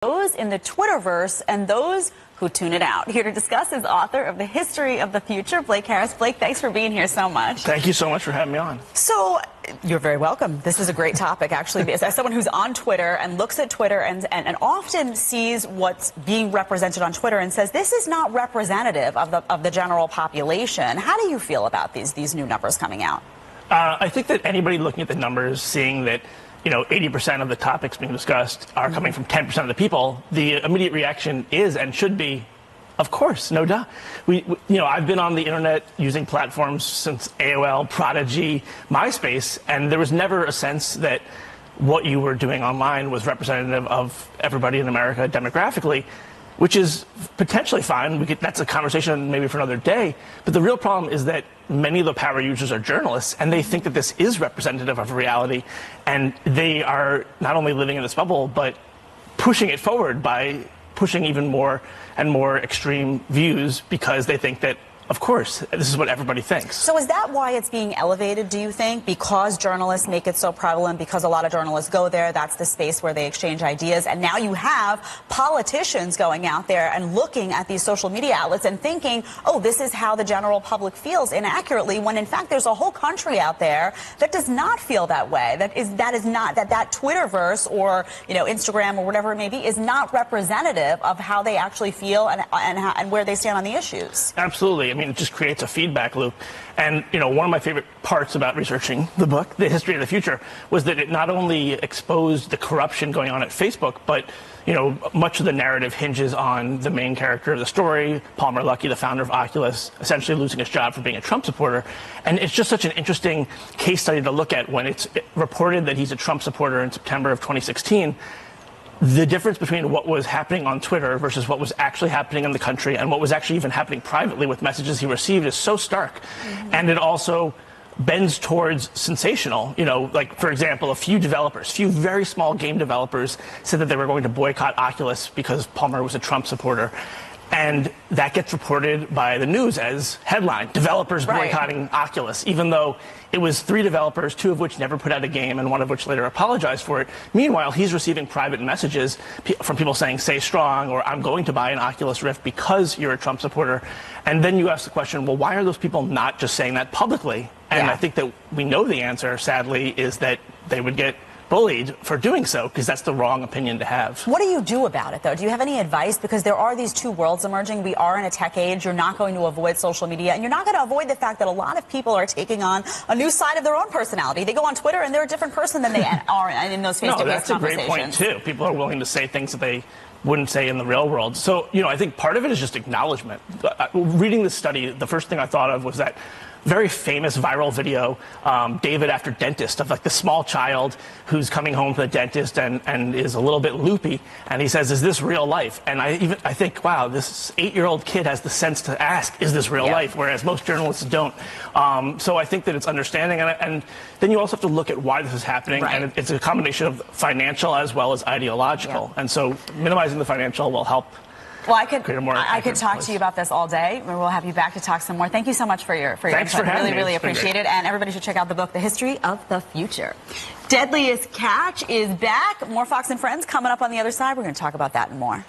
Those in the Twitterverse and those who tune it out. Here to discuss is author of The History of the Future, Blake Harris. Blake, thanks for being here so much. Thank you so much for having me on. So, you're very welcome. This is a great topic, actually. As someone who's on Twitter and looks at Twitter and often sees what's being represented on Twitter and says, this is not representative of the general population. How do you feel about these new numbers coming out? I think that anybody looking at the numbers, seeing that 80% of the topics being discussed are coming from 10% of the people, the immediate reaction is and should be, of course, no doubt. I've been on the internet using platforms since AOL, Prodigy, MySpace, and there was never a sense that what you were doing online was representative of everybody in America demographically, which is potentially fine. That's a conversation maybe for another day. But the real problem is that many of the power users are journalists, and they think that this is representative of reality. And they are not only living in this bubble, but pushing it forward by pushing even more and more extreme views because they think that, of course, this is what everybody thinks. So is that why it's being elevated, do you think? Because journalists make it so prevalent, because a lot of journalists go there, that's the space where they exchange ideas, and now you have politicians going out there and looking at these social media outlets and thinking, oh, this is how the general public feels inaccurately, when in fact there's a whole country out there that does not feel that way, that Twitterverse or Instagram or whatever it may be is not representative of how they actually feel and where they stand on the issues. Absolutely. It just creates a feedback loop. And, one of my favorite parts about researching the book, The History of the Future, was that it not only exposed the corruption going on at Facebook, but, much of the narrative hinges on the main character of the story, Palmer Luckey, the founder of Oculus, essentially losing his job for being a Trump supporter. And it's just such an interesting case study to look at when it's reported that he's a Trump supporter in September of 2016. The difference between what was happening on Twitter versus what was actually happening in the country and what was actually even happening privately with messages he received is so stark. Mm-hmm. And it also bends towards sensational. Like, for example, a few very small game developers said that they were going to boycott Oculus because Palmer was a Trump supporter. And that gets reported by the news as headline, developers boycotting Oculus, even though it was 3 developers, 2 of which never put out a game and 1 of which later apologized for it. Meanwhile, he's receiving private messages from people saying, stay strong, or I'm going to buy an Oculus Rift because you're a Trump supporter. And then you ask the question, well, why are those people not just saying that publicly? And I think that we know the answer, sadly, is that they would get bullied for doing so because that's the wrong opinion to have. What do you do about it, though? Do you have any advice? Because there are these two worlds emerging. We are in a tech age. You're not going to avoid social media, and you're not going to avoid the fact that a lot of people are taking on a new side of their own personality. They go on Twitter and they're a different person than they are in those face-to-face conversations. No, that's a great point, too. People are willing to say things that they wouldn't say in the real world. So, I think part of it is just acknowledgement. Reading this study, the first thing I thought of was that very famous viral video, David After Dentist, of like the small child who's coming home from the dentist and is a little bit loopy, and he says, is this real life? And I think, wow, this 8-year-old kid has the sense to ask, is this real life? Whereas most journalists don't. So I think that it's understanding, and then you also have to look at why this is happening, and it's a combination of financial as well as ideological. And so minimizing the financial will help. Well, I could talk to you about this all day. We'll have you back to talk some more. Thank you so much for your Thanks input. For having me. Really appreciate it. And everybody should check out the book, The History of the Future. Deadliest Catch is back. More Fox and Friends coming up on the other side. We're going to talk about that and more.